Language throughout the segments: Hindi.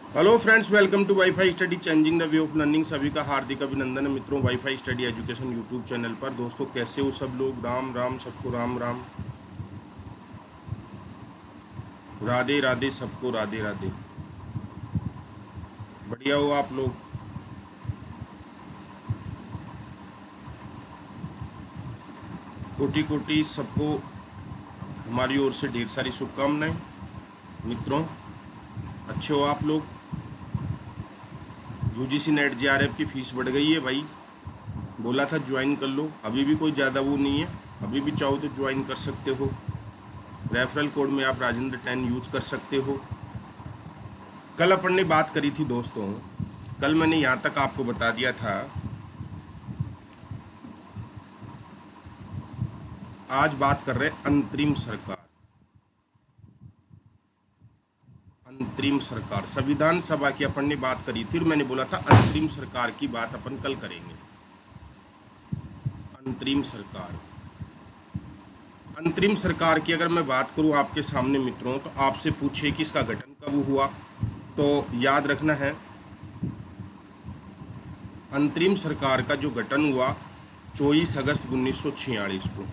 Hello friends, welcome to WiFi study changing the way of learning. सभी का हार्दिक अभिनंदन है मित्रों, WiFi study education YouTube channel पर। दोस्तों, कैसे हो सब लोग? राम राम सबको, राम राम, राधे राधे सबको, राधे राधे। बढ़िया हो आप लोग? कोटि कोटि सबको हमारी ओर से ढेर सारी शुभकामनाएं मित्रों। अच्छे हो आप लोग? यूजीसी नेट जेआरएफ की फीस बढ़ गई है भाई, बोला था ज्वाइन कर लो। अभी भी कोई ज़्यादा वो नहीं है, अभी भी चाहो तो ज्वाइन कर सकते हो। रेफरल कोड में आप राजेंद्र 10 यूज कर सकते हो। कल अपन ने बात करी थी दोस्तों, कल मैंने यहाँ तक आपको बता दिया था। आज बात कर रहे हैं अंतरिम सरकार। अंतरिम सरकार, संविधान सभा की अपन ने बात करी थी और मैंने बोला था अंतरिम सरकार की बात अपन कल करेंगे। अंतरिम सरकार, अंतरिम सरकार की अगर मैं बात करूं आपके सामने मित्रों, तो आपसे पूछे कि इसका गठन कब हुआ, तो याद रखना है अंतरिम सरकार का जो गठन हुआ 24 अगस्त 1946 को।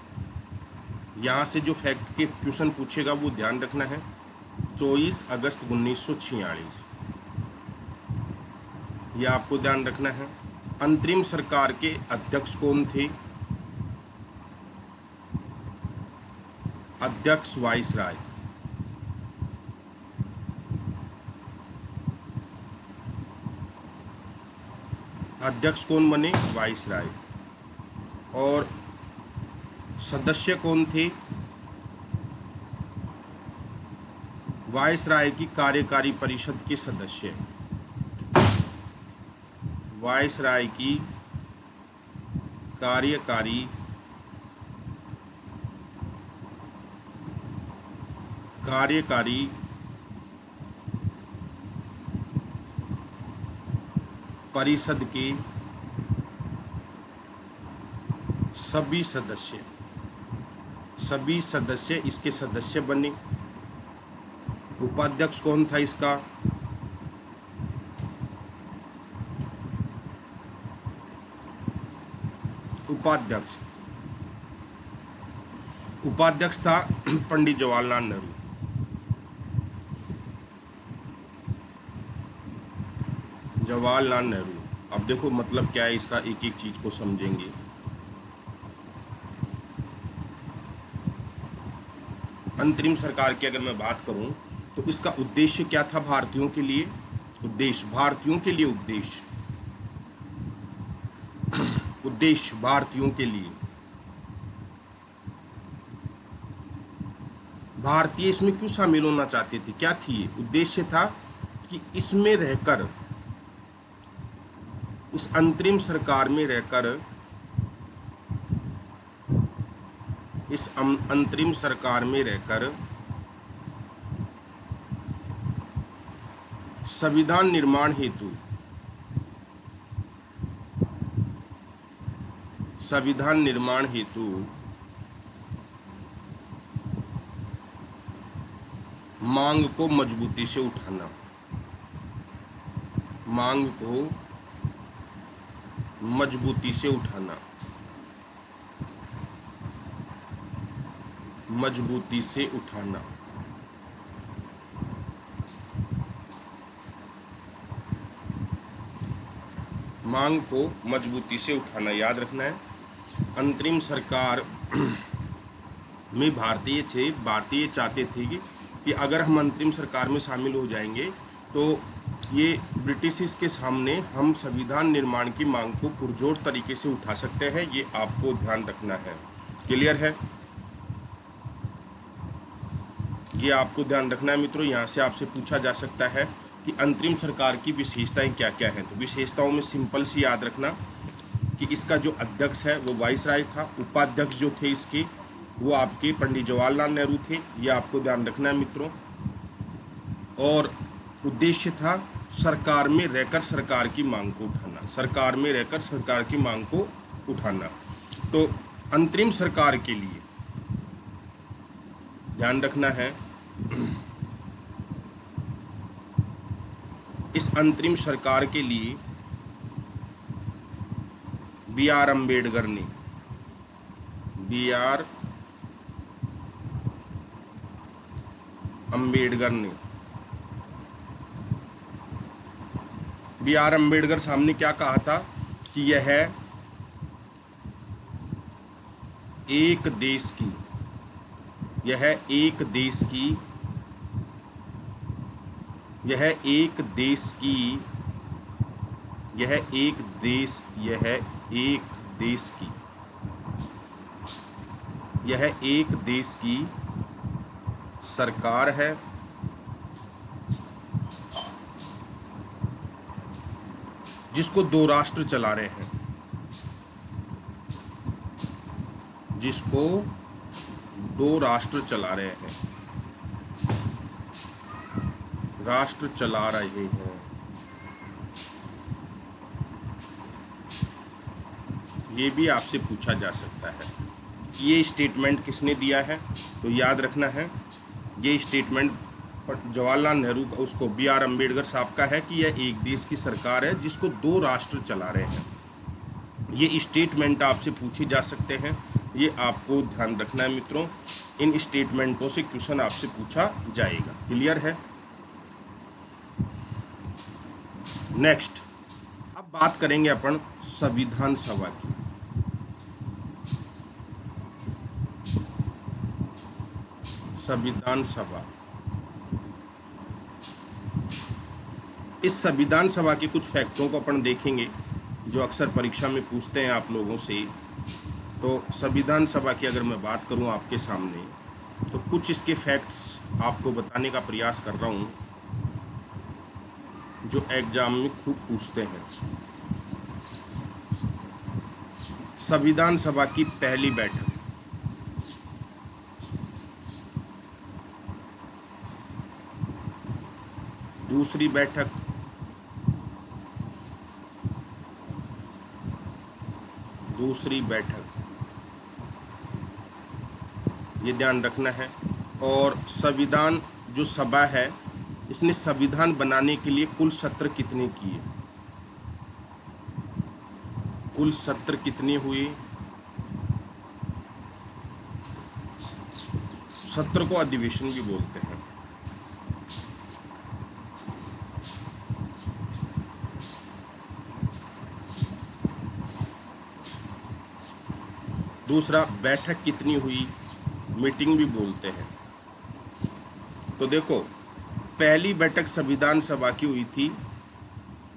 यहाँ से जो फैक्ट के क्वेश्चन पूछेगा वो ध्यान रखना है, 24 अगस्त 1946, यह आपको ध्यान रखना है। अंतरिम सरकार के अध्यक्ष कौन थे? अध्यक्ष वाइसराय। अध्यक्ष कौन बने? वाइसराय। और सदस्य कौन थे? वाइसराय की कार्यकारी परिषद के सदस्य। वाइसराय की कार्यकारी परिषद के सभी सदस्य इसके सदस्य बने। उपाध्यक्ष कौन था इसका? उपाध्यक्ष था पंडित जवाहरलाल नेहरू। जवाहरलाल नेहरू। अब देखो मतलब क्या है इसका, एक एक चीज को समझेंगे। अंतरिम सरकार की अगर मैं बात करूं तो इसका उद्देश्य क्या था भारतीयों के लिए? उद्देश्य भारतीयों के लिए, भारतीय इसमें क्यों शामिल होना चाहते थे? क्या थी ये उद्देश्य था कि इसमें रहकर, इस अंतरिम सरकार में रहकर, इस अंतरिम सरकार में रहकर संविधान निर्माण हेतु मांग को मजबूती से उठाना, मांग को मजबूती से उठाना, मजबूती से उठाना। मांग को मजबूती से उठाना, याद रखना है। अंतरिम सरकार में भारतीय चाहते थे कि अगर हम अंतरिम सरकार में शामिल हो जाएंगे तो ये ब्रिटिश के सामने हम संविधान निर्माण की मांग को पुरजोर तरीके से उठा सकते हैं। ये आपको ध्यान रखना है। क्लियर है? ये आपको ध्यान रखना है मित्रों। यहाँ से आपसे पूछा जा सकता है कि अंतरिम सरकार की विशेषताएं क्या क्या हैं। तो विशेषताओं में सिंपल सी याद रखना कि इसका जो अध्यक्ष है वो वाइसराय था। उपाध्यक्ष जो थे इसके वो आपके पंडित जवाहरलाल नेहरू थे। ये आपको ध्यान रखना है मित्रों। और उद्देश्य था सरकार में रहकर सरकार की मांग को उठाना, सरकार में रहकर सरकार की मांग को उठाना। तो अंतरिम सरकार के लिए ध्यान रखना है, इस अंतरिम सरकार के लिए बी आर अम्बेडकर ने बी आर अम्बेडकर ने बी आर अम्बेडकर साहब ने क्या कहा था कि यह एक देश की यह एक देश की यह एक देश की यह एक देश यह एक देश की यह एक देश की सरकार है जिसको दो राष्ट्र चला रहे हैं, जिसको दो राष्ट्र चला रहे हैं, राष्ट्र चला रहे हैं। ये भी आपसे पूछा जा सकता है। ये स्टेटमेंट किसने दिया है? तो याद रखना है, ये स्टेटमेंट जवाहरलाल नेहरू का, उसको बी आर अम्बेडकर साहब का है कि यह एक देश की सरकार है जिसको दो राष्ट्र चला रहे हैं। ये स्टेटमेंट आपसे पूछे जा सकते हैं, ये आपको ध्यान रखना है मित्रों। इन स्टेटमेंटों से क्वेश्चन आपसे पूछा जाएगा। क्लियर है? नेक्स्ट, अब बात करेंगे अपन संविधान सभा की। संविधान सभा, इस संविधान सभा के कुछ फैक्टों को अपन देखेंगे जो अक्सर परीक्षा में पूछते हैं आप लोगों से। तो संविधान सभा की अगर मैं बात करूं आपके सामने, तो कुछ इसके फैक्ट्स आपको बताने का प्रयास कर रहा हूं जो एग्जाम में खूब पूछते हैं। संविधान सभा की पहली बैठक, दूसरी बैठक, दूसरी बैठक, ये ध्यान रखना है। और संविधान जो सभा है, इसने संविधान बनाने के लिए कुल सत्र कितने किए? कुल सत्र कितने हुए? सत्र को अधिवेशन भी बोलते हैं। दूसरा, बैठक कितनी हुई? मीटिंग भी बोलते हैं। तो देखो, पहली बैठक संविधान सभा की हुई थी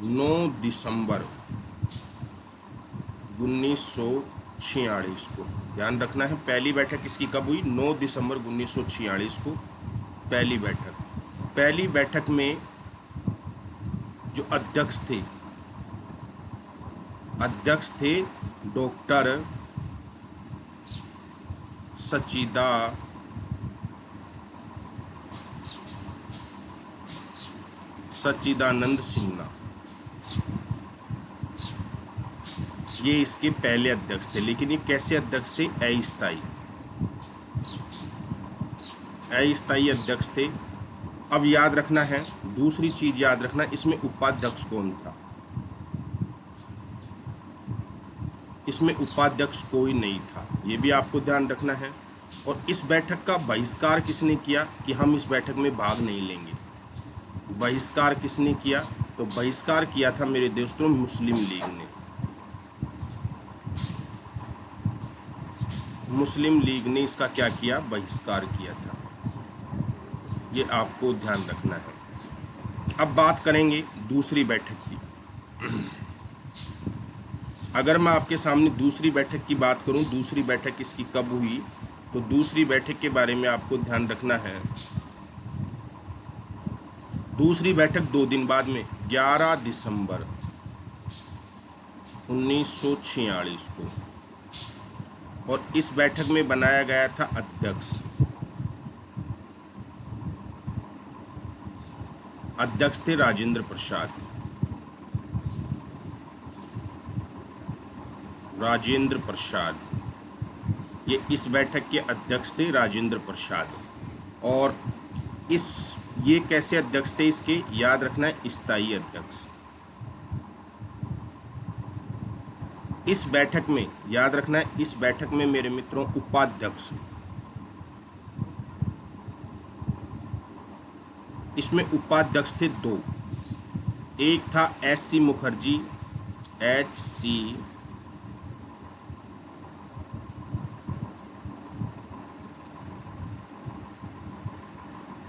9 दिसंबर 1946 को। ध्यान रखना है, पहली बैठक इसकी कब हुई? 9 दिसंबर 1946 को पहली बैठक। पहली बैठक में जो अध्यक्ष थे डॉक्टर सच्चिदानंद सिन्हा, ये इसके पहले अध्यक्ष थे। लेकिन ये कैसे अध्यक्ष थे? अस्थायी अध्यक्ष थे। अब याद रखना है, दूसरी चीज याद रखना, इसमें उपाध्यक्ष कौन था? इसमें उपाध्यक्ष कोई नहीं था, ये भी आपको ध्यान रखना है। और इस बैठक का बहिष्कार किसने किया कि हम इस बैठक में भाग नहीं लेंगे? बहिष्कार किसने किया? तो बहिष्कार किया था मेरे दोस्तों मुस्लिम लीग ने। मुस्लिम लीग ने इसका क्या किया? बहिष्कार किया था। ये आपको ध्यान रखना है। अब बात करेंगे दूसरी बैठक की। अगर मैं आपके सामने दूसरी बैठक की बात करूं, दूसरी बैठक इसकी कब हुई, तो दूसरी बैठक के बारे में आपको ध्यान रखना है। दूसरी बैठक 2 दिन बाद में 11 दिसंबर 1946 को, और इस बैठक में बनाया गया था अध्यक्ष। अध्यक्ष थे राजेंद्र प्रसाद। राजेंद्र प्रसाद, ये इस बैठक के अध्यक्ष थे राजेंद्र प्रसाद। और इस ये कैसे अध्यक्ष थे इसके, याद रखना है स्थायी अध्यक्ष। इस बैठक में याद रखना है, इस बैठक में मेरे मित्रों उपाध्यक्ष, इसमें उपाध्यक्ष थे दो। एक था एच.सी. मुखर्जी, एच.सी.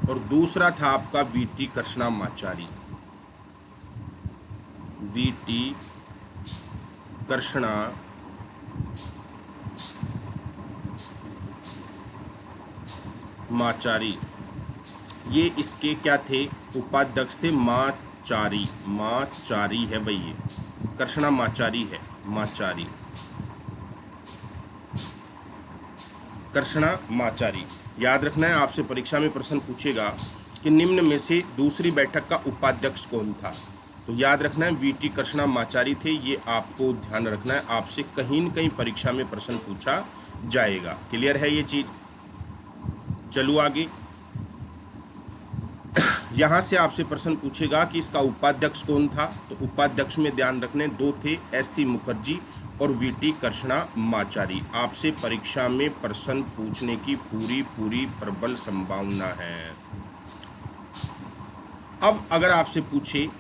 और दूसरा था आपका वी.टी. कृष्णामाचारी, वी.टी. कृष्णामाचारी। ये इसके क्या थे, उपाध्यक्ष थे। माचारी, माचारी है भाई, ये कृष्णामाचारी है, माचारी, कृष्णामाचारी। याद रखना है, आपसे परीक्षा में प्रश्न पूछेगा कि निम्न में से दूसरी बैठक का उपाध्यक्ष कौन था, तो याद रखना है वी.टी. कृष्णामाचारी थे। ये आपको ध्यान रखना है, आपसे कहीं न कहीं परीक्षा में प्रश्न पूछा जाएगा। क्लियर है ये चीज? चलो आगे। यहाँ से आपसे प्रश्न पूछेगा कि इसका उपाध्यक्ष कौन था, तो उपाध्यक्ष में ध्यान रखने दो थे, एच.सी. मुखर्जी और वी.टी. कृष्णामाचारी। आपसे परीक्षा में प्रश्न पूछने की पूरी प्रबल संभावना है। अब अगर आपसे पूछे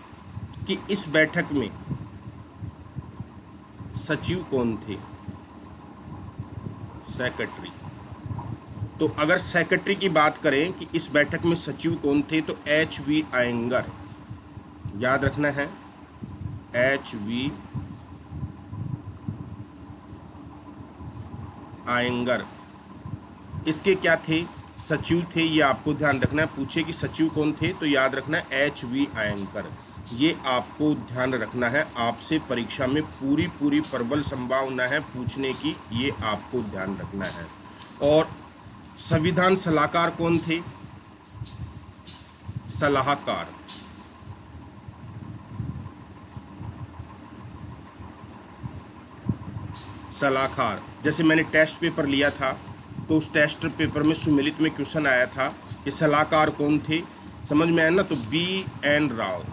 कि इस बैठक में सचिव कौन थे, सेक्रेटरी, तो अगर सेक्रेटरी की बात करें कि इस बैठक में सचिव कौन थे, तो एच.वी. अयंगर। याद रखना है, एच.वी. अयंगर इसके क्या थे, सचिव थे। ये आपको ध्यान रखना है। पूछे कि सचिव कौन थे, तो याद रखना है एच.वी. अयंगर। ये आपको ध्यान रखना है, आपसे परीक्षा में पूरी प्रबल संभावना है पूछने की, ये आपको ध्यान रखना है। और संविधान सलाहकार कौन थे, सलाहकार, सलाहकार। जैसे मैंने टेस्ट पेपर लिया था, तो उस टेस्ट पेपर में सुमेलित में क्वेश्चन आया था कि सलाहकार कौन थे, समझ में आया ना, तो बी.एन. राव,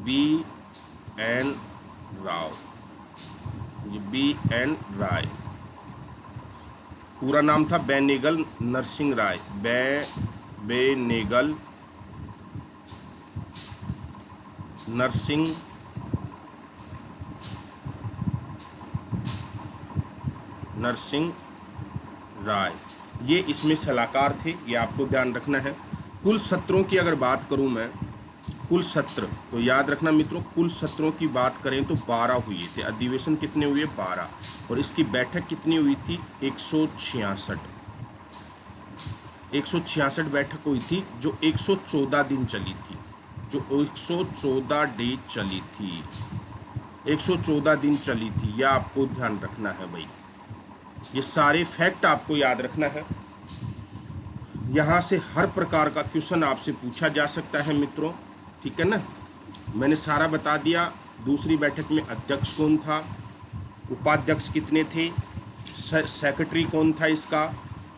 बी.एन. राव, ये बी.एन. राय। पूरा नाम था बेनेगल नरसिंह राय, बेनेगल नरसिंह राय। ये इसमें सलाहकार थे, ये आपको ध्यान रखना है। कुल सत्रों की अगर बात करूं मैं, कुल सत्र, तो याद रखना मित्रों, कुल सत्रों की बात करें तो 12 हुए थे। अधिवेशन कितने हुए, 12। और इसकी बैठक कितनी हुई थी, 166। 166 बैठक हुई थी, जो 114 दिन चली थी, जो 114 डे चली थी, 114 दिन चली थी। यह आपको ध्यान रखना है भाई, ये सारे फैक्ट आपको याद रखना है। यहाँ से हर प्रकार का क्वेश्चन आपसे पूछा जा सकता है मित्रों, ठीक है ना। मैंने सारा बता दिया। दूसरी बैठक में अध्यक्ष कौन था, उपाध्यक्ष कितने थे, सेक्रेटरी कौन था इसका,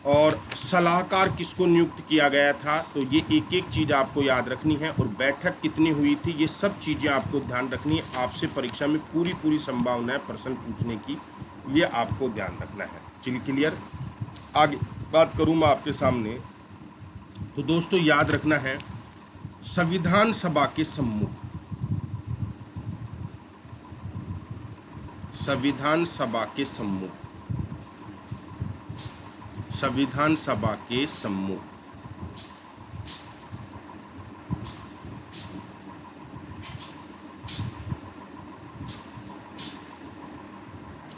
और सलाहकार किसको नियुक्त किया गया था, तो ये एक एक चीज़ आपको याद रखनी है। और बैठक कितनी हुई थी, ये सब चीज़ें आपको ध्यान रखनी है। आपसे परीक्षा में पूरी संभावना है प्रश्न पूछने की, ये आपको ध्यान रखना है। चलिए क्लियर। आगे बात करूँ मैं आपके सामने, तो दोस्तों याद रखना है, संविधान सभा के सम्मुख, संविधान सभा के सम्मुख, संविधान सभा के सम्मुख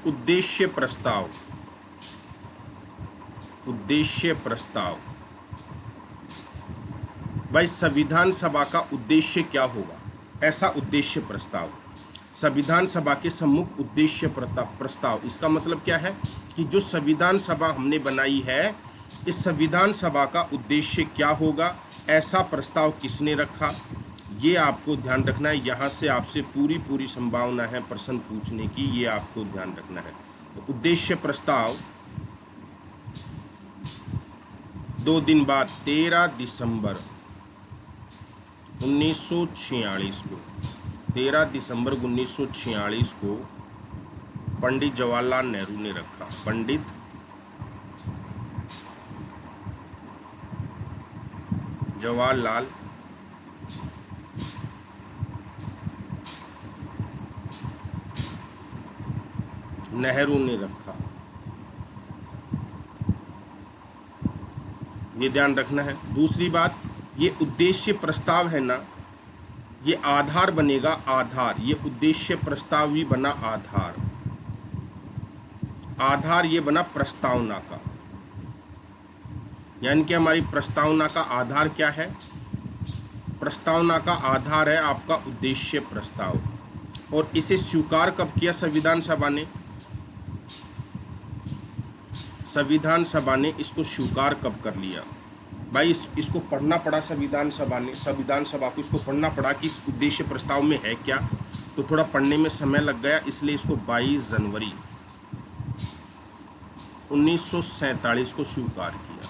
उद्देश्य प्रस्ताव, उद्देश्य प्रस्ताव। भाई संविधान सभा का उद्देश्य क्या होगा, ऐसा उद्देश्य प्रस्ताव, संविधान सभा के सम्मुख उद्देश्य प्रस्ताव। इसका मतलब क्या है कि जो संविधान सभा हमने बनाई है, इस संविधान सभा का उद्देश्य क्या होगा, ऐसा प्रस्ताव किसने रखा, ये आपको ध्यान रखना है। यहाँ से आपसे पूरी संभावना है प्रश्न पूछने की, ये आपको ध्यान रखना है। तो उद्देश्य प्रस्ताव 2 दिन बाद 13 दिसंबर 1946 को 13 दिसंबर 1946 को पंडित जवाहरलाल नेहरू ने रखा। पंडित जवाहरलाल नेहरू ने रखा। ये ध्यान रखना है। दूसरी बात, ये उद्देश्य प्रस्ताव है ना, ये आधार बनेगा, आधार। ये उद्देश्य प्रस्ताव भी बना आधार, आधार ये बना प्रस्तावना का। यानी कि हमारी प्रस्तावना का आधार क्या है? प्रस्तावना का आधार है आपका उद्देश्य प्रस्ताव। और इसे स्वीकार कब किया संविधान सभा ने? संविधान सभा ने इसको स्वीकार कब कर लिया भाई? इसको पढ़ना पड़ा संविधान सभा ने, संविधान सभा को इसको पढ़ना पड़ा कि इस उद्देश्य प्रस्ताव में है क्या। तो थोड़ा पढ़ने में समय लग गया, इसलिए इसको 22 जनवरी 1947 को स्वीकार किया।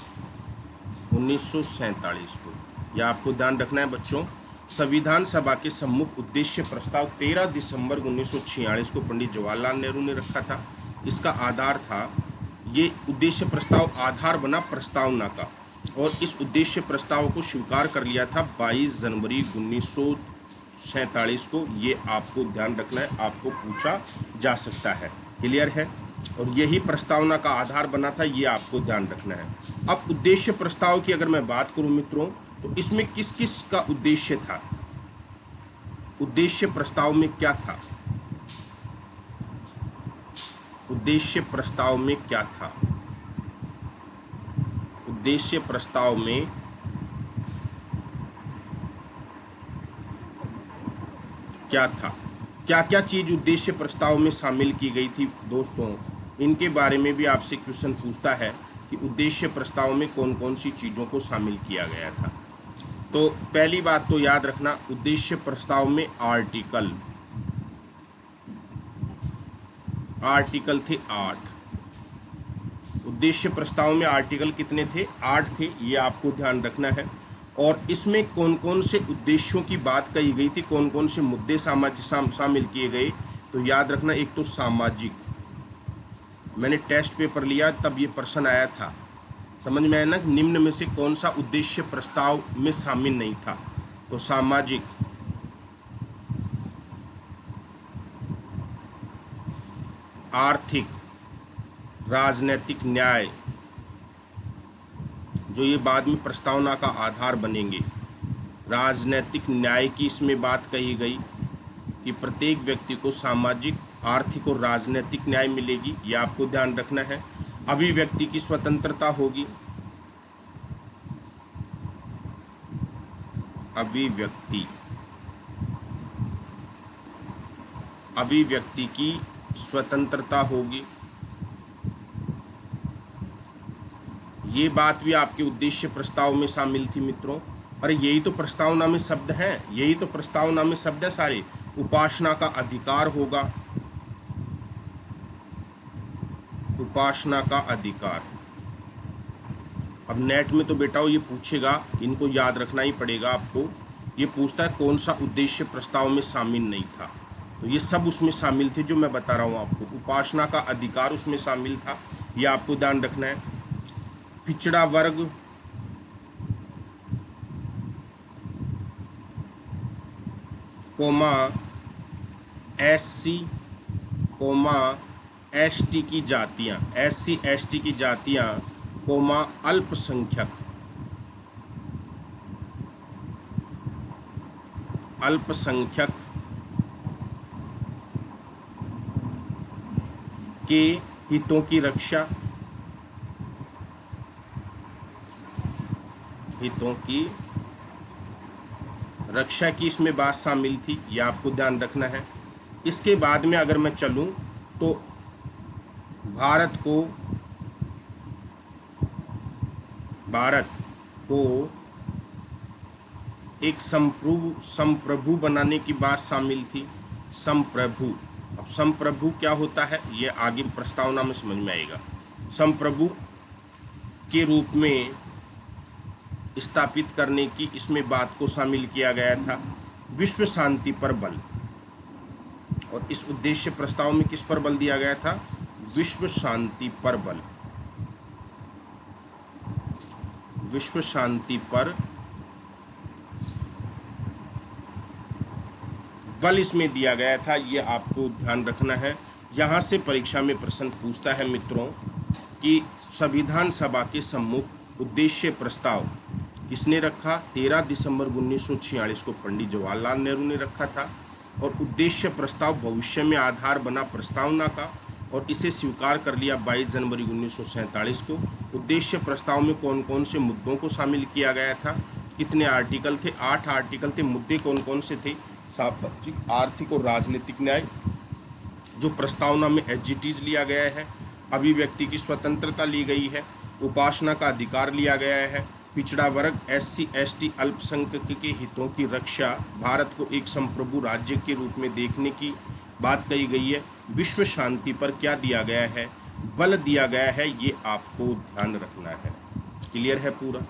1947 को, यह आपको ध्यान रखना है बच्चों। संविधान सभा के सम्मुख उद्देश्य प्रस्ताव 13 दिसंबर 1946 को पंडित जवाहरलाल नेहरू ने रखा था। इसका आधार था, ये उद्देश्य प्रस्ताव आधार बना प्रस्तावना का, और इस उद्देश्य प्रस्ताव को स्वीकार कर लिया था 22 जनवरी 1947 को। ये आपको ध्यान रखना है, आपको पूछा जा सकता है। क्लियर है? और यही प्रस्तावना का आधार बना था, ये आपको ध्यान रखना है। अब उद्देश्य प्रस्ताव की अगर मैं बात करूं मित्रों, तो इसमें किस किस का उद्देश्य था? उद्देश्य प्रस्ताव में क्या था? उद्देश्य प्रस्ताव में क्या था? उद्देश्य प्रस्ताव में क्या था? क्या क्या चीज उद्देश्य प्रस्ताव में शामिल की गई थी दोस्तों? इनके बारे में भी आपसे क्वेश्चन पूछता है कि उद्देश्य प्रस्ताव में कौन कौन सी चीजों को शामिल किया गया था। तो पहली बात तो याद रखना, उद्देश्य प्रस्ताव में आर्टिकल थे 8। उद्देश्य प्रस्ताव में आर्टिकल कितने थे? 8 थे। ये आपको ध्यान रखना है। और इसमें कौन कौन से उद्देश्यों की बात कही गई थी, कौन कौन से मुद्दे शामिल किए गए? तो याद रखना, एक तो सामाजिक, मैंने टेस्ट पेपर लिया तब ये प्रश्न आया था, समझ में आया ना? निम्न में से कौन सा उद्देश्य प्रस्ताव में शामिल नहीं था? तो सामाजिक, आर्थिक, राजनीतिक न्याय, जो ये बाद में प्रस्तावना का आधार बनेंगे। राजनीतिक न्याय की इसमें बात कही गई कि प्रत्येक व्यक्ति को सामाजिक, आर्थिक और राजनीतिक न्याय मिलेगी, ये आपको ध्यान रखना है। अभिव्यक्ति की स्वतंत्रता होगी, अभिव्यक्ति की स्वतंत्रता होगी। ये बात भी आपके उद्देश्य प्रस्ताव में शामिल थी मित्रों। अरे यही तो प्रस्तावना में शब्द हैं, यही तो प्रस्तावना में शब्द हैं सारे। उपासना का अधिकार होगा, उपासना का अधिकार। अब नेट में तो बेटा ये पूछेगा, इनको याद रखना ही पड़ेगा आपको। ये पूछता है कौन सा उद्देश्य प्रस्ताव में शामिल नहीं था, तो ये सब उसमें शामिल थे जो मैं बता रहा हूँ आपको। उपासना का अधिकार उसमें शामिल था, ये आपको ध्यान रखना है। पिछड़ा वर्ग, कोमा एससी, कोमा एसटी की जातियां, एससी एसटी की जातियां, कोमा अल्पसंख्यक, अल्पसंख्यक के हितों की रक्षा, हितों की रक्षा की इसमें बात शामिल थी, ये आपको ध्यान रखना है। इसके बाद में अगर मैं चलूं तो भारत को एक संप्रभु बनाने की बात शामिल थी। संप्रभु, अब संप्रभु क्या होता है ये आगे प्रस्तावना में समझ में आएगा। संप्रभु के रूप में स्थापित करने की इसमें बात को शामिल किया गया था। विश्व शांति पर बल, और इस उद्देश्य प्रस्ताव में किस पर बल दिया गया था? विश्व शांति पर बल। विश्व शांति पर बल इसमें दिया गया था, ये आपको ध्यान रखना है। यहाँ से परीक्षा में प्रश्न पूछता है मित्रों कि संविधान सभा के सम्मुख उद्देश्य प्रस्ताव किसने रखा? 13 दिसंबर 1946 को पंडित जवाहरलाल नेहरू ने रखा था। और उद्देश्य प्रस्ताव भविष्य में आधार बना प्रस्तावना का, और इसे स्वीकार कर लिया 22 जनवरी 1947 को। उद्देश्य प्रस्ताव में कौन कौन से मुद्दों को शामिल किया गया था? कितने आर्टिकल थे? 8 आर्टिकल थे। मुद्दे कौन कौन से थे? सामाजिक, आर्थिक और राजनीतिक न्याय, जो प्रस्तावना में एज लिया गया है। अभिव्यक्ति की स्वतंत्रता ली गई है। उपासना का अधिकार लिया गया है। पिछड़ा वर्ग, SC ST अल्पसंख्यक के हितों की रक्षा, भारत को एक संप्रभु राज्य के रूप में देखने की बात कही गई है। विश्व शांति पर क्या दिया गया है? बल दिया गया है। ये आपको ध्यान रखना है। क्लियर है? पूरा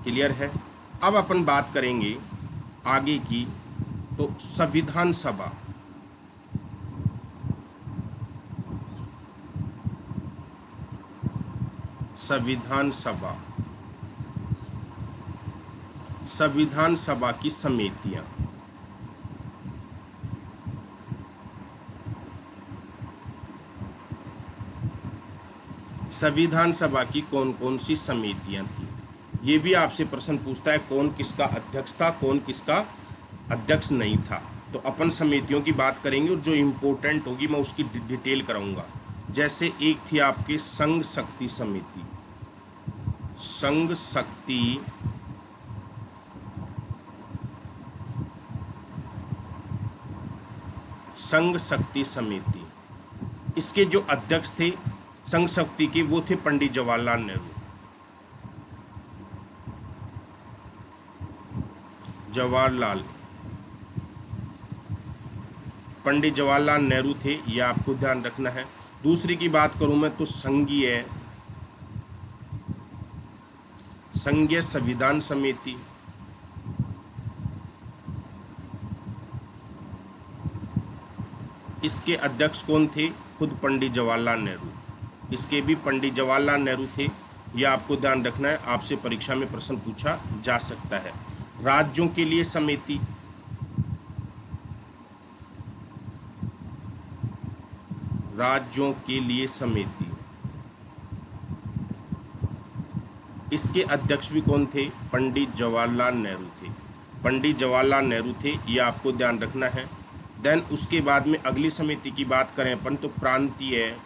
क्लियर है? अब अपन बात करेंगे आगे की। तो संविधान सभा, संविधान सभा, संविधान सभा की समितियां। संविधान सभा की कौन कौन सी समितियां थी? ये भी आपसे प्रश्न पूछता है, कौन किसका अध्यक्ष था, कौन किसका अध्यक्ष नहीं था। तो अपन समितियों की बात करेंगे, और जो इम्पोर्टेंट होगी मैं उसकी डिटेल कराऊंगा। जैसे एक थी आपकी संघ शक्ति समिति, संघ शक्ति संघ शक्ति समिति। इसके जो अध्यक्ष थे संघ शक्ति के, वो थे पंडित जवाहरलाल नेहरू। पंडित जवाहरलाल नेहरू थे, ये आपको ध्यान रखना है। दूसरी की बात करूं मैं तो संघीय संविधान समिति। इसके अध्यक्ष कौन थे? खुद पंडित जवाहरलाल नेहरू। इसके भी पंडित जवाहरलाल नेहरू थे, यह आपको ध्यान रखना है। आपसे परीक्षा में प्रश्न पूछा जा सकता है। राज्यों के लिए समिति, राज्यों के लिए समिति, इसके अध्यक्ष भी कौन थे? पंडित जवाहरलाल नेहरू थे। पंडित जवाहरलाल नेहरू थे, यह आपको ध्यान रखना है। देन उसके बाद में अगली समिति की बात करें अपन तो प्रांतीय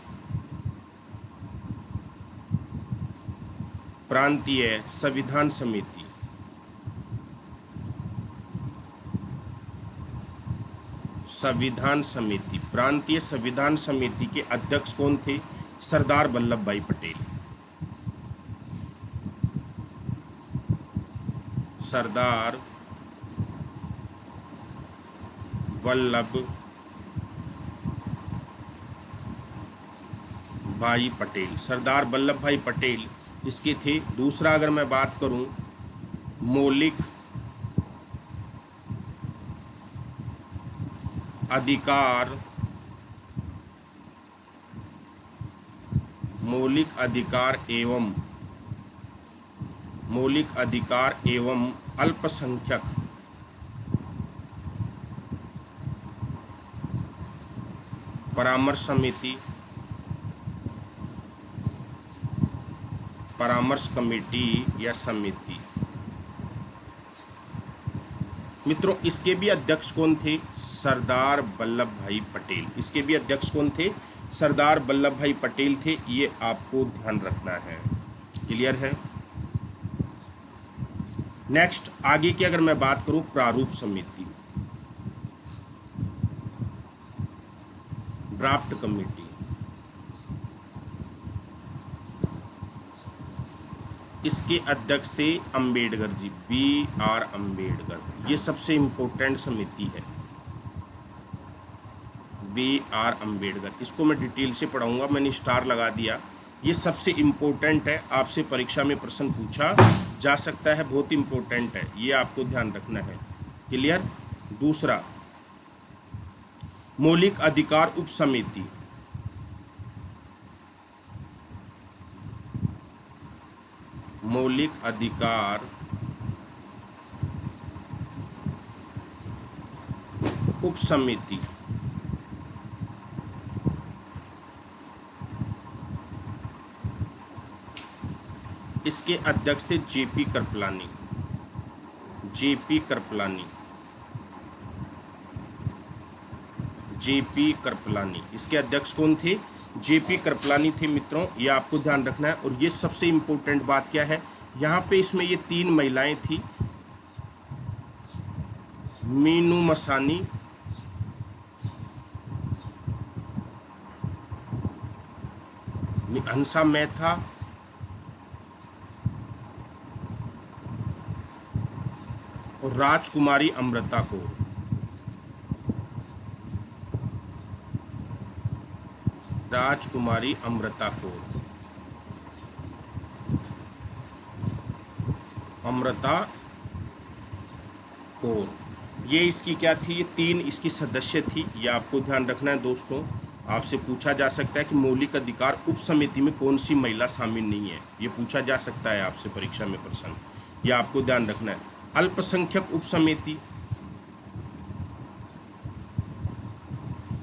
संविधान समिति। संविधान समिति, प्रांतीय संविधान समिति के अध्यक्ष कौन थे? सरदार वल्लभ भाई पटेल। सरदार वल्लभ भाई पटेल। सरदार वल्लभ भाई पटेल इसके थे। दूसरा अगर मैं बात करूं, मौलिक अधिकार, मौलिक अधिकार एवं अल्पसंख्यक परामर्श समिति, परामर्श कमेटी या समिति। मित्रों इसके भी अध्यक्ष कौन थे? सरदार वल्लभ भाई पटेल। इसके भी अध्यक्ष कौन थे? सरदार वल्लभ भाई पटेल थे। ये आपको ध्यान रखना है। क्लियर है? नेक्स्ट आगे की अगर मैं बात करूं, प्रारूप समिति, ड्राफ्ट कमेटी। इसके अध्यक्ष थे अंबेडकर जी, BR अंबेडकर। ये सबसे इम्पोर्टेंट समिति है, BR अंबेडकर। इसको मैं डिटेल से पढ़ाऊंगा, मैंने स्टार लगा दिया। ये सबसे इम्पोर्टेंट है, आपसे परीक्षा में प्रश्न पूछा जा सकता है, बहुत इम्पोर्टेंट है, ये आपको ध्यान रखना है। क्लियर। दूसरा, मौलिक अधिकार उप समिति। मौलिक अधिकार उप समिति इसके अध्यक्ष थे JP Kripalani. JP Kripalani, JP Kripalani, इसके अध्यक्ष कौन थे? जेपी कृपलानी थे मित्रों, ये आपको ध्यान रखना है। और ये सबसे इंपॉर्टेंट बात क्या है, यहाँ पे इसमें ये 3 महिलाएं थी, मीनू मसानी, हंसा मेहता और राजकुमारी अमृता कौर। राजकुमारी अमृता कौर, अमृता कौर, ये इसकी क्या थी? ये 3 इसकी सदस्य थी। ये आपको ध्यान रखना है दोस्तों। आपसे पूछा जा सकता है कि मौलिक अधिकार उप समिति में कौन सी महिला शामिल नहीं है, ये पूछा जा सकता है आपसे परीक्षा में प्रश्न, ये आपको ध्यान रखना है। अल्पसंख्यक उप समिति,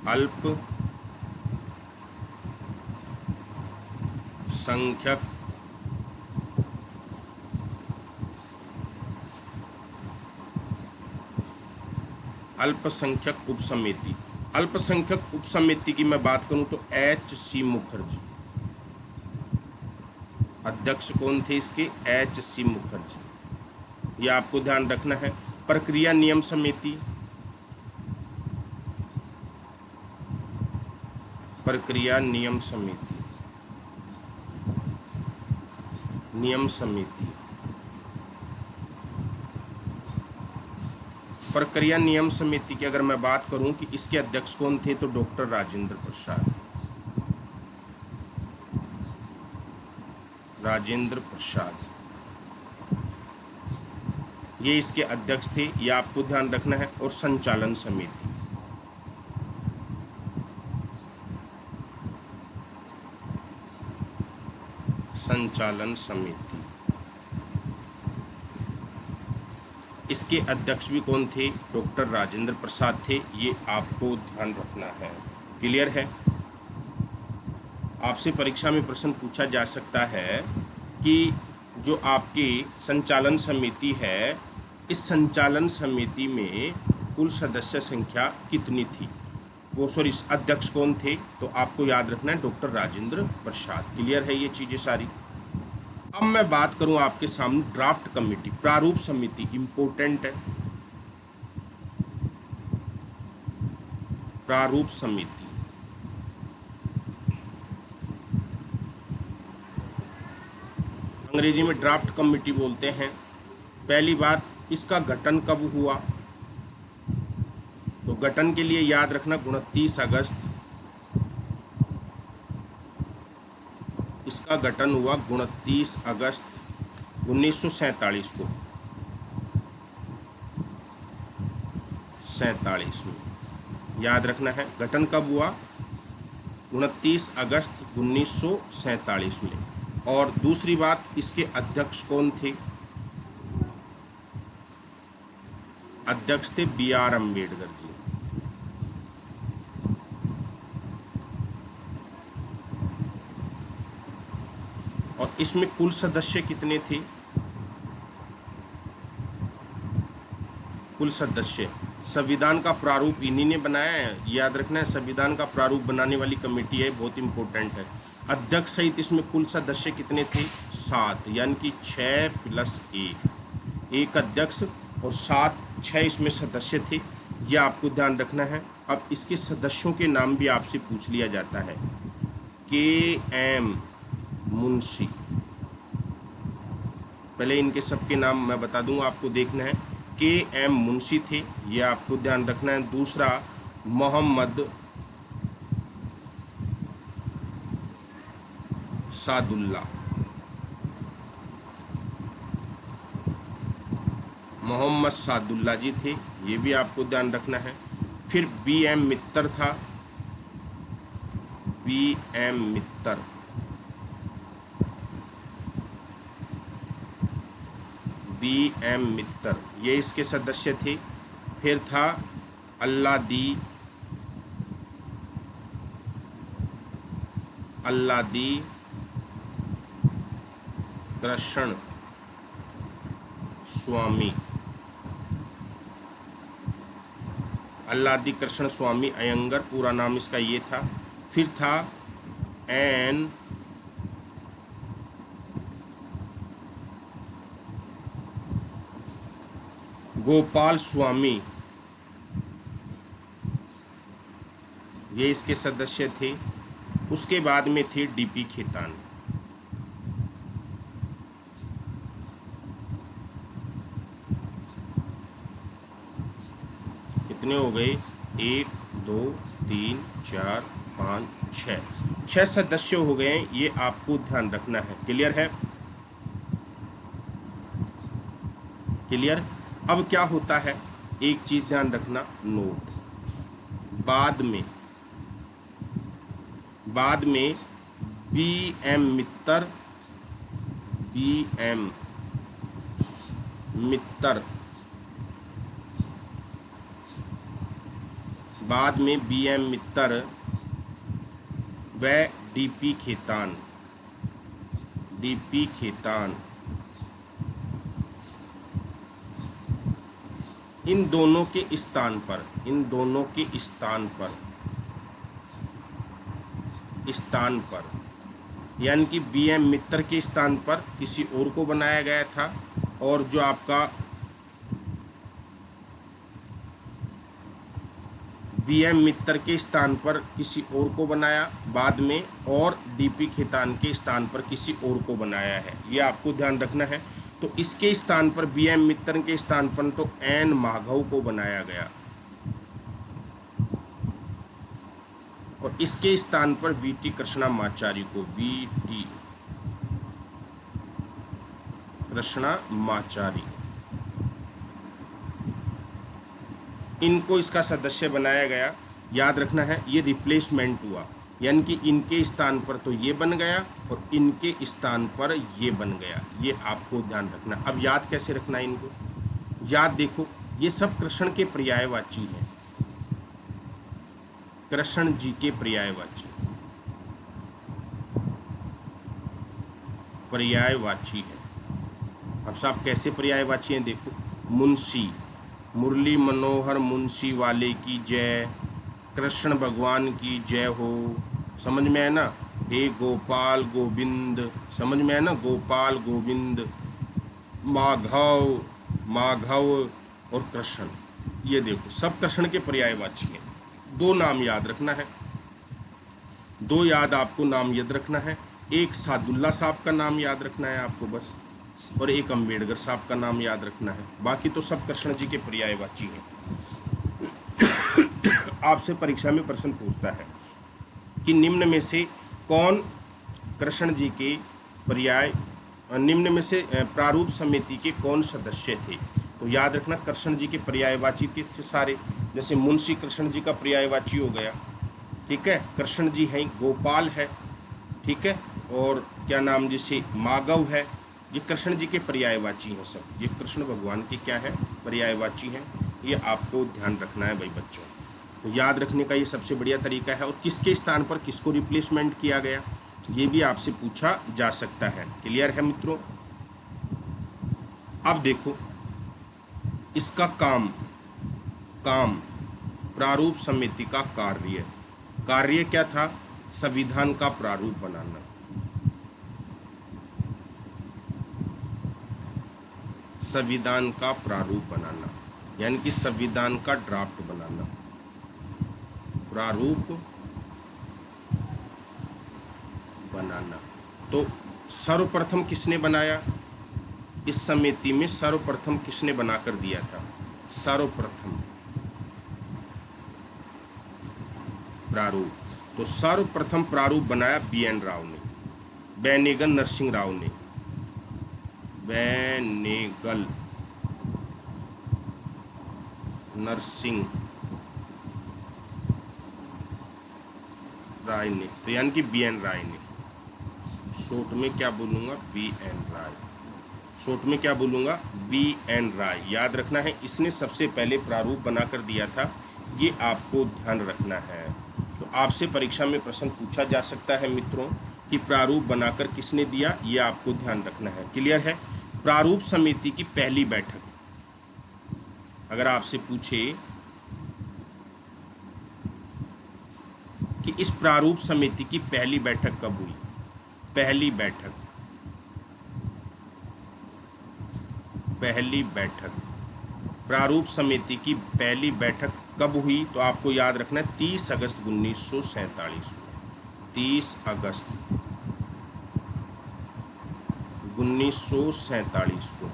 अल्पसंख्यक अल्पसंख्यक उप समिति। अल्पसंख्यक उप समिति की मैं बात करूं तो H.C. मुखर्जी अध्यक्ष कौन थे इसके? H.C. मुखर्जी, ये आपको ध्यान रखना है। प्रक्रिया नियम समिति, प्रक्रिया नियम समिति, नियम समिति, प्रक्रिया नियम समिति की अगर मैं बात करूं कि इसके अध्यक्ष कौन थे तो डॉक्टर राजेंद्र प्रसाद। राजेंद्र प्रसाद, ये इसके अध्यक्ष थे, ये आपको ध्यान रखना है। और संचालन समिति, संचालन समिति, इसके अध्यक्ष भी कौन थे? डॉक्टर राजेंद्र प्रसाद थे, ये आपको ध्यान रखना है। क्लियर है। आपसे परीक्षा में प्रश्न पूछा जा सकता है कि जो आपकी संचालन समिति है, इस संचालन समिति में कुल सदस्य संख्या कितनी थी? वो सॉरी, अध्यक्ष कौन थे? तो आपको याद रखना है डॉक्टर राजेंद्र प्रसाद। क्लियर है ये चीज़ें सारी। अब मैं बात करूं आपके सामने ड्राफ्ट कमेटी, प्रारूप समिति, इंपॉर्टेंट है। प्रारूप समिति, अंग्रेजी में ड्राफ्ट कमेटी बोलते हैं। पहली बात, इसका गठन कब हुआ? तो गठन के लिए याद रखना 29 अगस्त, इसका गठन हुआ 29 अगस्त 1947 को, 47 में याद रखना है। गठन कब हुआ? 29 अगस्त 1947 में। और दूसरी बात, इसके अध्यक्ष कौन थे? अध्यक्ष थे B.R. अम्बेडकर जी। और इसमें कुल सदस्य कितने थे? कुल सदस्य, संविधान का प्रारूप इन्हीं ने बनाया है, याद रखना है। संविधान का प्रारूप बनाने वाली कमेटी है, बहुत इंपॉर्टेंट है। अध्यक्ष सहित इसमें कुल सदस्य कितने थे? 7, यानी कि 6 + 1, एक अध्यक्ष और 6 इसमें सदस्य थे, ये आपको ध्यान रखना है। अब इसके सदस्यों के नाम भी आपसे पूछ लिया जाता है। K.M. मुंशी, पहले इनके सबके नाम मैं बता दूंगा, आपको देखना है। K.M. मुंशी थे, ये आपको ध्यान रखना है। दूसरा, मोहम्मद सादुल्ला, मोहम्मद सादुल्ला जी थे, ये भी आपको ध्यान रखना है। फिर बी एम मित्तर था, बी एम मित्तर, बी एम मित्तर, ये इसके सदस्य थे। फिर था अल्लादी, अल्लादी कृष्ण स्वामी, अल्लादी कृष्ण स्वामी अयंगर, पूरा नाम इसका ये था। फिर था एन गोपाल स्वामी, ये इसके सदस्य थे। उसके बाद में थे डीपी खेतान, कितने हो गए, 1 2 3 4 5 6 सदस्य हो गए। ये आपको ध्यान रखना है। क्लियर है? क्लियर? अब क्या होता है, एक चीज ध्यान रखना, नोट, बाद में बी एम मित्तर, बी एम मित्तर, बाद में बी एम मित्तर व डीपी खेतान, डीपी खेतान, इन दोनों के स्थान पर, इन दोनों के स्थान पर, स्थान पर, यानी कि बी एम मित्तर के स्थान पर किसी और को बनाया गया था, और जो आपका बी एम मित्तर के स्थान पर किसी और को बनाया बाद में, और डीपी खेतान के स्थान पर किसी और को बनाया है, ये आपको ध्यान रखना है। तो इसके स्थान पर, बी एम मित्तर के स्थान पर तो एन माघव को बनाया गया, और इसके स्थान पर वीटी कृष्णामाचारी को, वीटी कृष्णामाचारी, इनको इसका सदस्य बनाया गया। याद रखना है, ये रिप्लेसमेंट हुआ, यानी कि इनके स्थान पर तो ये बन गया और इनके स्थान पर ये बन गया, ये आपको ध्यान रखना। अब याद कैसे रखना है इनको? याद देखो, ये सब कृष्ण के पर्यायवाची हैं, कृष्ण जी के पर्यायवाची, पर्यायवाची है। अब साहब कैसे पर्यायवाची हैं देखो, मुंशी, मुरली मनोहर मुंशी वाले की जय, कृष्ण भगवान की जय हो, समझ में है ना? हे गोपाल गोविंद, समझ में है ना? गोपाल गोविंद, माधव, माधव और कृष्ण, ये देखो सब कृष्ण के पर्यायवाची हैं। दो नाम याद रखना है, दो याद आपको नाम याद रखना है। एक सादुल्ला साहब का नाम याद रखना है आपको बस, और एक अम्बेडकर साहब का नाम याद रखना है, बाकी तो सब कृष्ण जी के पर्यायवाची हैं। आपसे परीक्षा में प्रश्न पूछता है कि निम्न में से कौन कृष्ण जी के पर्याय, निम्न में से प्रारूप समिति के कौन सदस्य थे? तो याद रखना कृष्ण जी के पर्यायवाची थे सारे, जैसे मुंशी कृष्ण जी का पर्यायवाची हो गया, ठीक है, कृष्ण जी हैं, गोपाल है, ठीक है, और क्या नाम जैसे माधव है, ये कृष्ण जी के पर्यायवाची हैं सब, ये कृष्ण भगवान के क्या है, पर्यायवाची हैं। ये आपको ध्यान रखना है भाई बच्चों। तो याद रखने का ये सबसे बढ़िया तरीका है। और किसके स्थान पर किसको रिप्लेसमेंट किया गया, ये भी आपसे पूछा जा सकता है। क्लियर है मित्रों? अब देखो इसका काम, प्रारूप समिति का कार्य क्या था? संविधान का प्रारूप बनाना, संविधान का प्रारूप बनाना, यानी कि संविधान का ड्राफ्ट बनाना, प्रारूप बनाना। तो सर्वप्रथम किसने बनाया इस समिति में? सर्वप्रथम किसने बनाकर दिया था? सर्वप्रथम प्रारूप, तो सर्वप्रथम प्रारूप बनाया बी एन राव ने। बेनेगल नरसिंह राव ने, बेनेगल नरसिंह राय ने, तो यानी कि बी एन राय ने, शॉर्ट में क्या बोलूँगा, बी एन राय, शॉर्ट में क्या बोलूँगा, बी एन राय। याद रखना है, इसने सबसे पहले प्रारूप बनाकर दिया था, ये आपको ध्यान रखना है। तो आपसे परीक्षा में प्रश्न पूछा जा सकता है मित्रों कि प्रारूप बनाकर किसने दिया, ये आपको ध्यान रखना है। क्लियर है। प्रारूप समिति की पहली बैठक, अगर आपसे पूछे कि इस प्रारूप समिति की पहली बैठक कब हुई, पहली बैठक, पहली बैठक, प्रारूप समिति की पहली बैठक कब हुई, तो आपको याद रखना है 30 अगस्त 1947 को, 30 अगस्त 1947 को,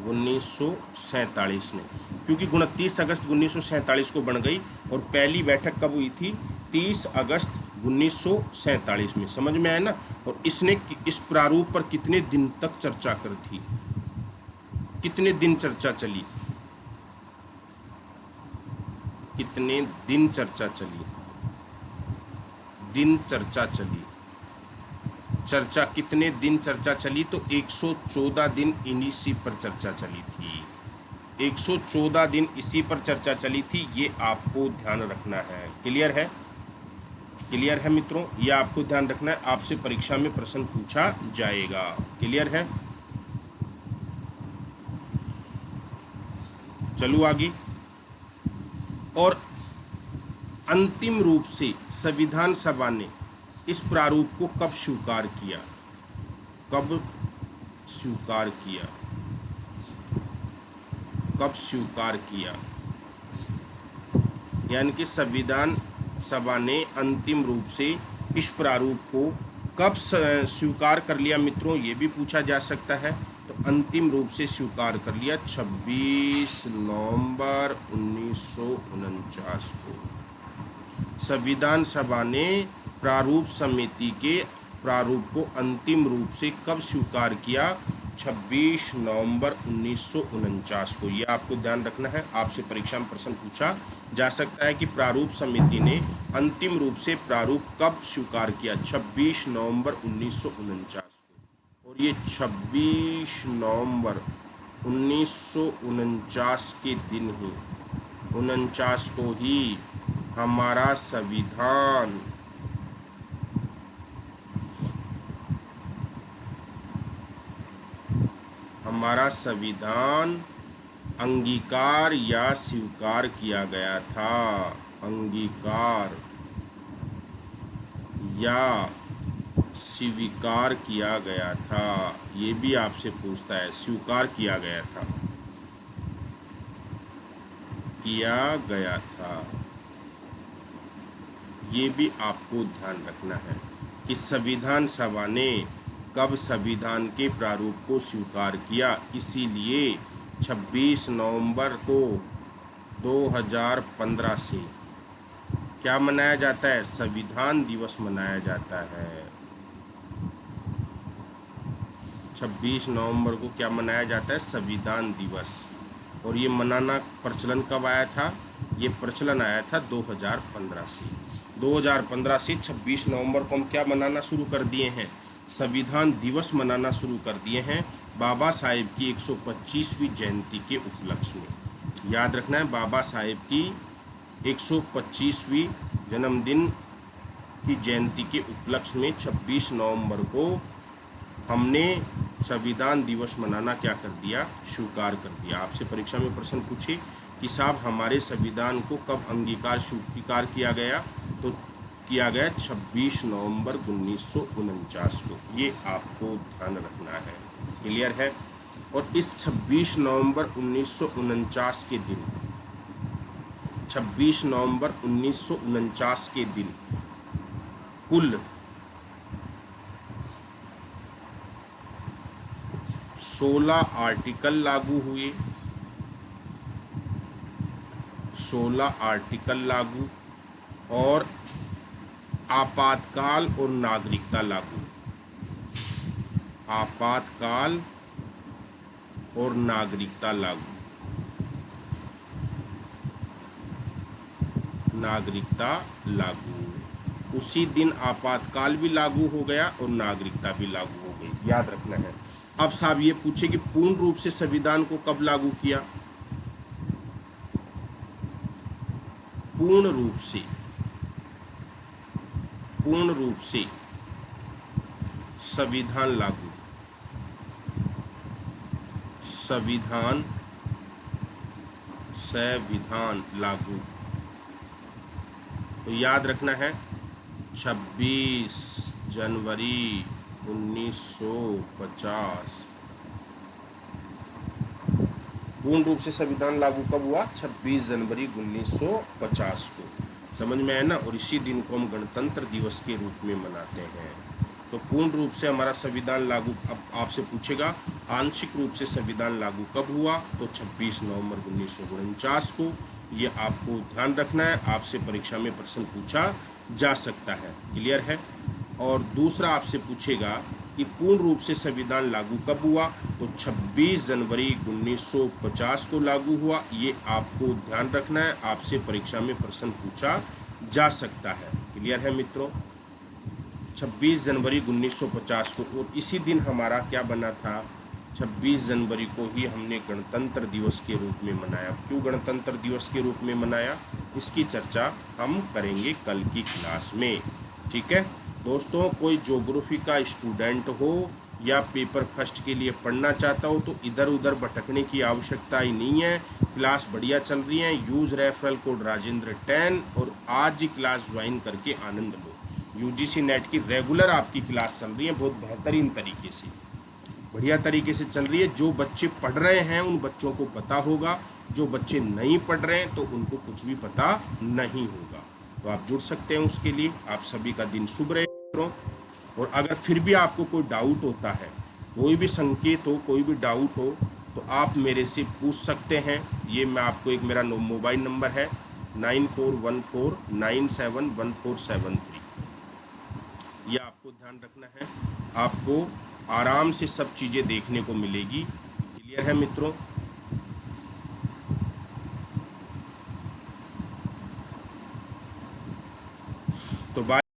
1947 ने, क्योंकि 29 अगस्त 1947 को बन गई और पहली बैठक कब हुई थी, 30 अगस्त 1947 में। समझ में आया ना। और इसने इस प्रारूप पर कितने दिन तक चर्चा करी थी, कितने दिन चर्चा चली, कितने दिन चर्चा चली, दिन चर्चा चली, चर्चा कितने दिन चर्चा चली, तो 114 दिन इसी पर चर्चा चली थी, 114 दिन इसी पर चर्चा चली थी। ये आपको ध्यान रखना है। क्लियर है, क्लियर है मित्रों, ये आपको ध्यान रखना है, आपसे परीक्षा में प्रश्न पूछा जाएगा। क्लियर है। चलो आगे। और अंतिम रूप से संविधान सभा ने इस प्रारूप को कब स्वीकार किया, कब स्वीकार किया, कब स्वीकार किया, यानी कि संविधान सभा ने अंतिम रूप से इस प्रारूप को कब स्वीकार कर लिया मित्रों, ये भी पूछा जा सकता है। तो अंतिम रूप से स्वीकार कर लिया 26 नवंबर 1949 को। संविधान सभा ने प्रारूप समिति के प्रारूप को अंतिम रूप से कब स्वीकार किया, 26 नवंबर 1949 को। यह आपको ध्यान रखना है, आपसे परीक्षा में प्रश्न पूछा जा सकता है कि प्रारूप समिति ने अंतिम रूप से प्रारूप कब स्वीकार किया, 26 नवंबर 1949 को। और ये 26 नवंबर 1949 के दिन ही, 49 को ही हमारा संविधान अंगीकार या स्वीकार किया गया था, अंगीकार या स्वीकार किया गया था। ये भी आपसे पूछता है, स्वीकार किया गया था, किया गया था। ये भी आपको ध्यान रखना है कि संविधान सभा ने कब संविधान के प्रारूप को स्वीकार किया। इसीलिए 26 नवंबर को 2015 से क्या मनाया जाता है, संविधान दिवस मनाया जाता है। 26 नवंबर को क्या मनाया जाता है, संविधान दिवस। और ये मनाना प्रचलन कब आया था, ये प्रचलन आया था 2015 से। 2015 से 26 नवंबर को हम क्या मनाना शुरू कर दिए हैं, संविधान दिवस मनाना शुरू कर दिए हैं, बाबा साहेब की 125वीं जयंती के उपलक्ष्य में। याद रखना है, बाबा साहेब की 125वीं जन्मदिन की जयंती के उपलक्ष्य में 26 नवंबर को हमने संविधान दिवस मनाना क्या कर दिया, स्वीकार कर दिया। आपसे परीक्षा में प्रश्न पूछे कि साहब हमारे संविधान को कब अंगीकार स्वीकार किया गया, तो किया गया 26 नवंबर 1949 को। ये आपको ध्यान रखना है। क्लियर है। और इस 26 नवंबर 1949 के दिन, 26 नवंबर 1949 के दिन कुल 16 आर्टिकल लागू हुए, 16 आर्टिकल लागू, और आपातकाल और नागरिकता लागू, आपातकाल और नागरिकता लागू, नागरिकता लागू। उसी दिन आपातकाल भी लागू हो गया और नागरिकता भी लागू हो गई, याद रखना है। अब साहब ये पूछे कि पूर्ण रूप से संविधान को कब लागू किया? पूर्ण रूप से, पूर्ण रूप से संविधान लागू, संविधान, संविधान लागू, तो याद रखना है 26 जनवरी 1950। पूर्ण रूप से संविधान लागू कब हुआ? 26 जनवरी 1950 को। समझ में आया ना? और इसी दिन को हम गणतंत्र दिवस के रूप में मनाते हैं। तो पूर्ण रूप से हमारा संविधान लागू, अब आपसे पूछेगा आंशिक रूप से संविधान लागू कब हुआ? तो 26 नवंबर 1949 को। ये आपको ध्यान रखना है, आपसे परीक्षा में प्रश्न पूछा जा सकता है। क्लियर है? और दूसरा आपसे पूछेगा कि पूर्ण रूप से संविधान लागू कब हुआ? तो 26 जनवरी 1950 को लागू हुआ। ये आपको ध्यान रखना है, आपसे परीक्षा में प्रश्न पूछा जा सकता है। क्लियर है मित्रों? 26 जनवरी 1950 को। और इसी दिन हमारा क्या बना था? 26 जनवरी को ही हमने गणतंत्र दिवस के रूप में मनाया। क्यों गणतंत्र दिवस के रूप में मनाया, इसकी चर्चा हम करेंगे कल की क्लास में। ठीक है दोस्तों, कोई ज्योग्राफी का स्टूडेंट हो या पेपर फर्स्ट के लिए पढ़ना चाहता हो तो इधर उधर भटकने की आवश्यकता ही नहीं है। क्लास बढ़िया चल रही है। यूज रेफरल कोड राजेंद्र 10 और आज ही क्लास ज्वाइन करके आनंद लो। यूजीसी नेट की रेगुलर आपकी क्लास चल रही है, बहुत बेहतरीन तरीके से, बढ़िया तरीके से चल रही है। जो बच्चे पढ़ रहे हैं उन बच्चों को पता होगा, जो बच्चे नहीं पढ़ रहे हैं तो उनको कुछ भी पता नहीं होगा। तो आप जुड़ सकते हैं उसके लिए। आप सभी का दिन शुभ रहे मित्रों। और अगर फिर भी आपको कोई डाउट होता है, कोई भी संकेत हो, कोई भी डाउट हो, तो आप मेरे से पूछ सकते हैं। ये मैं आपको एक मेरा मोबाइल नंबर है 9414971473। ये आपको ध्यान रखना है, आपको आराम से सब चीज़ें देखने को मिलेगी। क्लियर है मित्रों? तो बाय।